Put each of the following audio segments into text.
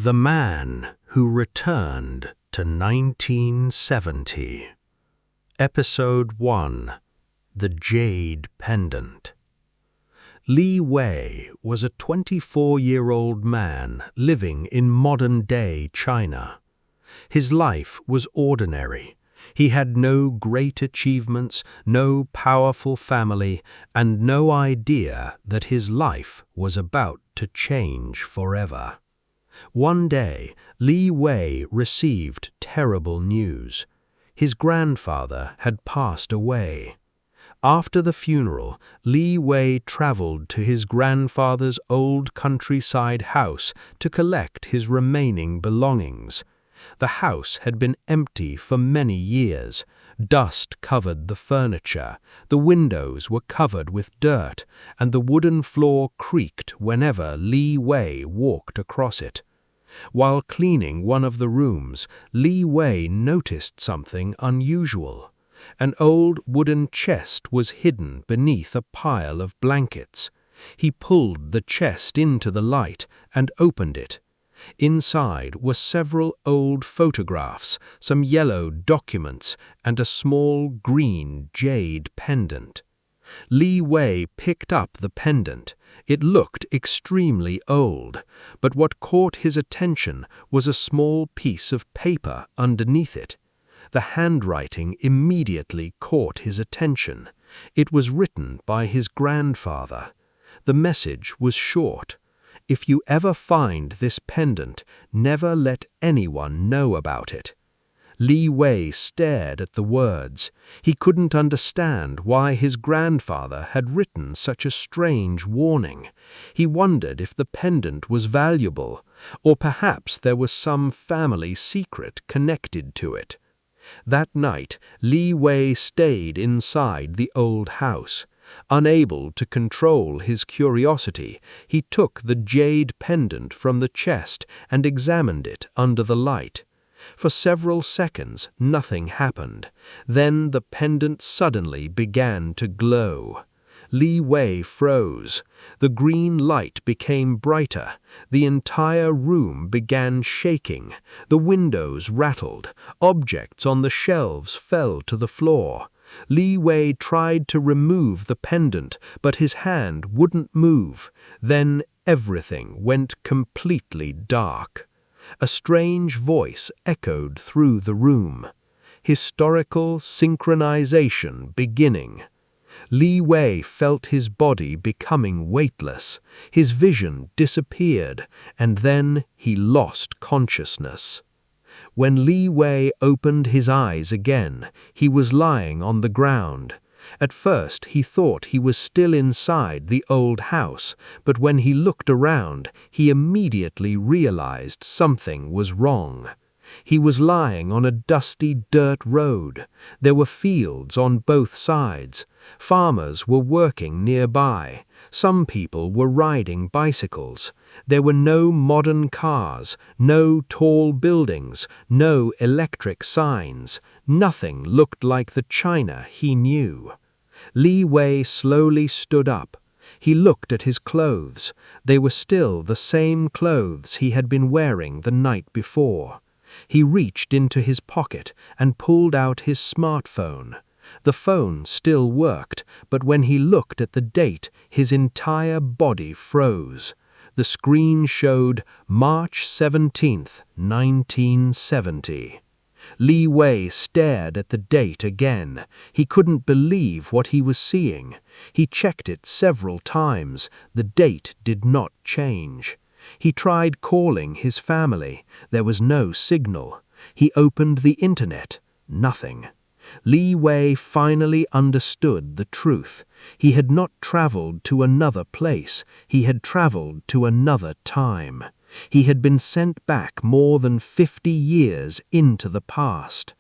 The Man Who Returned to 1970. Episode 1. The Jade Pendant. Li Wei was a 24-year-old man living in modern-day China. His life was ordinary. He had no great achievements, no powerful family, and no idea that his life was about to change forever. One day, Li Wei received terrible news. His grandfather had passed away. After the funeral, Li Wei traveled to his grandfather's old countryside house to collect his remaining belongings. The house had been empty for many years. Dust covered the furniture, the windows were covered with dirt, and the wooden floor creaked whenever Li Wei walked across it. While cleaning one of the rooms, Li Wei noticed something unusual. An old wooden chest was hidden beneath a pile of blankets. He pulled the chest into the light and opened it. Inside were several old photographs, some yellow documents, and a small green jade pendant. Li Wei picked up the pendant. It looked extremely old, but what caught his attention was a small piece of paper underneath it. The handwriting immediately caught his attention. It was written by his grandfather. The message was short. "If you ever find this pendant, never let anyone know about it." Li Wei stared at the words. He couldn't understand why his grandfather had written such a strange warning. He wondered if the pendant was valuable, or perhaps there was some family secret connected to it. That night, Li Wei stayed inside the old house. Unable to control his curiosity, he took the jade pendant from the chest and examined it under the light. For several seconds, nothing happened. Then the pendant suddenly began to glow. Li Wei froze. The green light became brighter. The entire room began shaking. The windows rattled. Objects on the shelves fell to the floor. Li Wei tried to remove the pendant, but his hand wouldn't move. Then everything went completely dark. A strange voice echoed through the room. Historical synchronization beginning. Li Wei felt his body becoming weightless. His vision disappeared, and then he lost consciousness. When Li Wei opened his eyes again, he was lying on the ground. At first he thought he was still inside the old house, but when he looked around, he immediately realized something was wrong. He was lying on a dusty dirt road. There were fields on both sides. Farmers were working nearby. Some people were riding bicycles. There were no modern cars, no tall buildings, no electric signs. Nothing looked like the China he knew. Li Wei slowly stood up. He looked at his clothes. They were still the same clothes he had been wearing the night before. He reached into his pocket and pulled out his smartphone. The phone still worked, but when he looked at the date, his entire body froze. The screen showed March 17th, 1970. Li Wei stared at the date again. He couldn't believe what he was seeing. He checked it several times. The date did not change. He tried calling his family. There was no signal. He opened the internet. Nothing. Li Wei finally understood the truth. He had not traveled to another place. He had traveled to another time. He had been sent back more than 50 years into the past.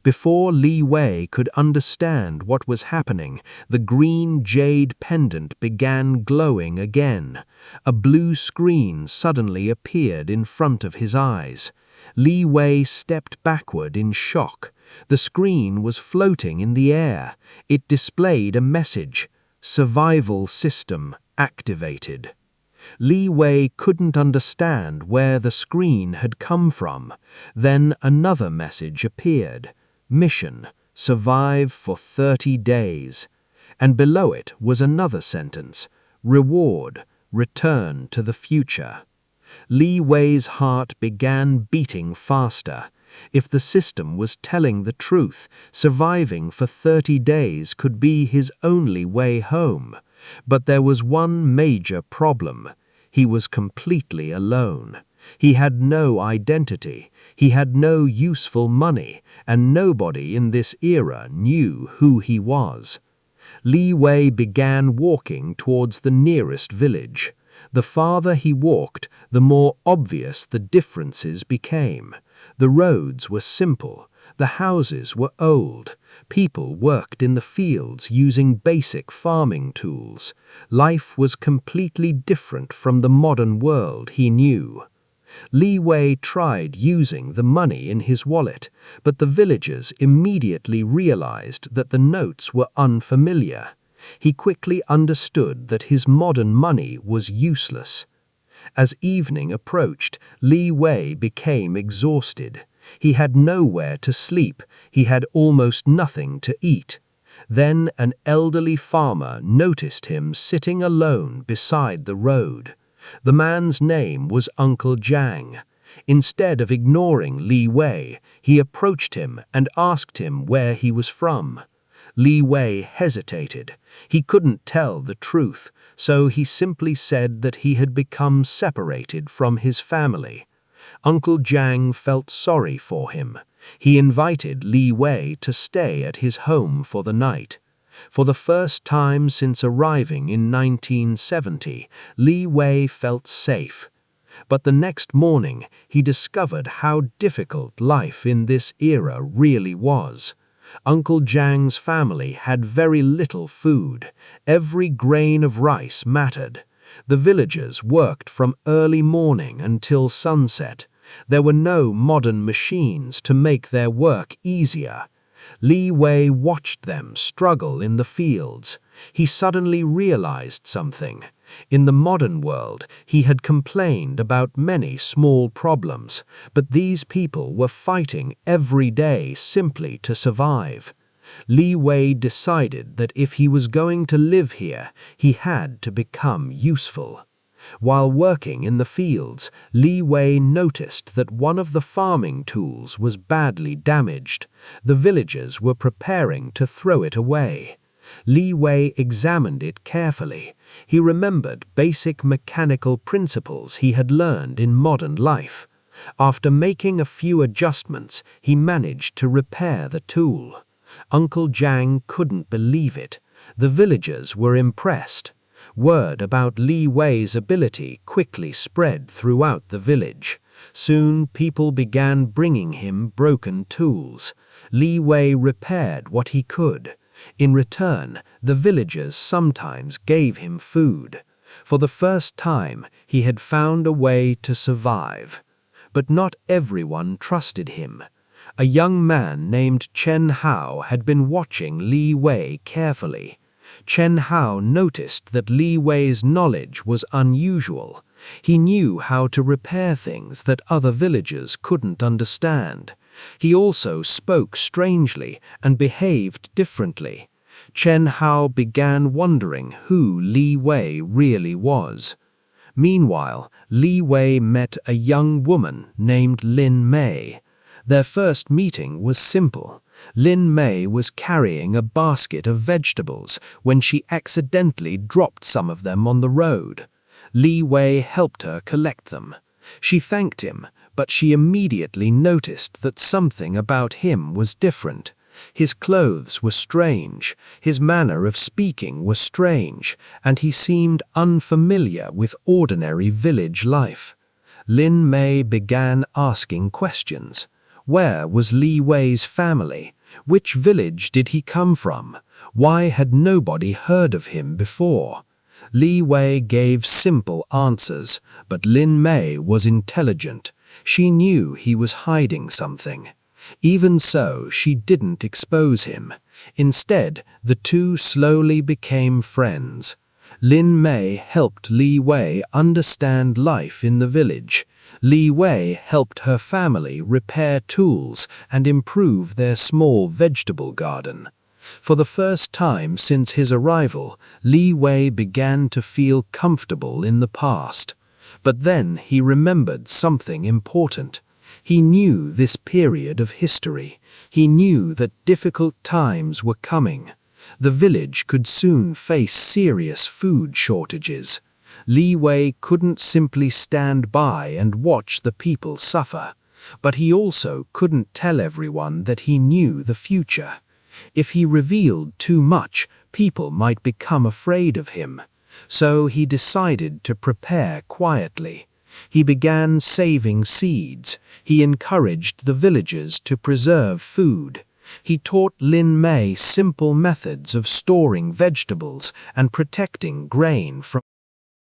Before Li Wei could understand what was happening, the green jade pendant began glowing again. A blue screen suddenly appeared in front of his eyes. Li Wei stepped backward in shock. The screen was floating in the air. It displayed a message: "Survival system activated." Li Wei couldn't understand where the screen had come from. Then another message appeared. Mission: survive for 30 days. And below it was another sentence. Reward: return to the future. Li Wei's heart began beating faster. If the system was telling the truth, surviving for 30 days could be his only way home. But there was one major problem. He was completely alone. He had no identity, he had no useful money, and nobody in this era knew who he was. Li Wei began walking towards the nearest village. The farther he walked, the more obvious the differences became. The roads were simple, the houses were old, people worked in the fields using basic farming tools. Life was completely different from the modern world he knew. Li Wei tried using the money in his wallet, but the villagers immediately realized that the notes were unfamiliar. He quickly understood that his modern money was useless. As evening approached, Li Wei became exhausted. He had nowhere to sleep, he had almost nothing to eat. Then an elderly farmer noticed him sitting alone beside the road. The man's name was Uncle Jiang. Instead of ignoring Li Wei, he approached him and asked him where he was from. Li Wei hesitated. He couldn't tell the truth, so he simply said that he had become separated from his family. Uncle Jiang felt sorry for him. He invited Li Wei to stay at his home for the night. For the first time since arriving in 1970, Li Wei felt safe. But the next morning, he discovered how difficult life in this era really was. Uncle Jiang's family had very little food. Every grain of rice mattered. The villagers worked from early morning until sunset. There were no modern machines to make their work easier. Li Wei watched them struggle in the fields. He suddenly realized something. In the modern world, he had complained about many small problems, but these people were fighting every day simply to survive. Li Wei decided that if he was going to live here, he had to become useful. While working in the fields, Li Wei noticed that one of the farming tools was badly damaged. The villagers were preparing to throw it away. Li Wei examined it carefully. He remembered basic mechanical principles he had learned in modern life. After making a few adjustments, he managed to repair the tool. Uncle Jiang couldn't believe it. The villagers were impressed. Word about Li Wei's ability quickly spread throughout the village. Soon people began bringing him broken tools. Li Wei repaired what he could. In return, the villagers sometimes gave him food. For the first time, he had found a way to survive. But not everyone trusted him. A young man named Chen Hao had been watching Li Wei carefully. Chen Hao noticed that Li Wei's knowledge was unusual. He knew how to repair things that other villagers couldn't understand. He also spoke strangely and behaved differently. Chen Hao began wondering who Li Wei really was. Meanwhile, Li Wei met a young woman named Lin Mei. Their first meeting was simple. Lin Mei was carrying a basket of vegetables when she accidentally dropped some of them on the road. Li Wei helped her collect them. She thanked him, but she immediately noticed that something about him was different. His clothes were strange, his manner of speaking was strange, and he seemed unfamiliar with ordinary village life. Lin Mei began asking questions. Where was Li Wei's family? Which village did he come from? Why had nobody heard of him before? Li Wei gave simple answers, but Lin Mei was intelligent. She knew he was hiding something. Even so, she didn't expose him. Instead, the two slowly became friends. Lin Mei helped Li Wei understand life in the village. Li Wei helped her family repair tools and improve their small vegetable garden. For the first time since his arrival, Li Wei began to feel comfortable in the past. But then he remembered something important. He knew this period of history. He knew that difficult times were coming. The village could soon face serious food shortages. Li Wei couldn't simply stand by and watch the people suffer. But he also couldn't tell everyone that he knew the future. If he revealed too much, people might become afraid of him. So he decided to prepare quietly. He began saving seeds. He encouraged the villagers to preserve food. He taught Lin Mei simple methods of storing vegetables and protecting grain from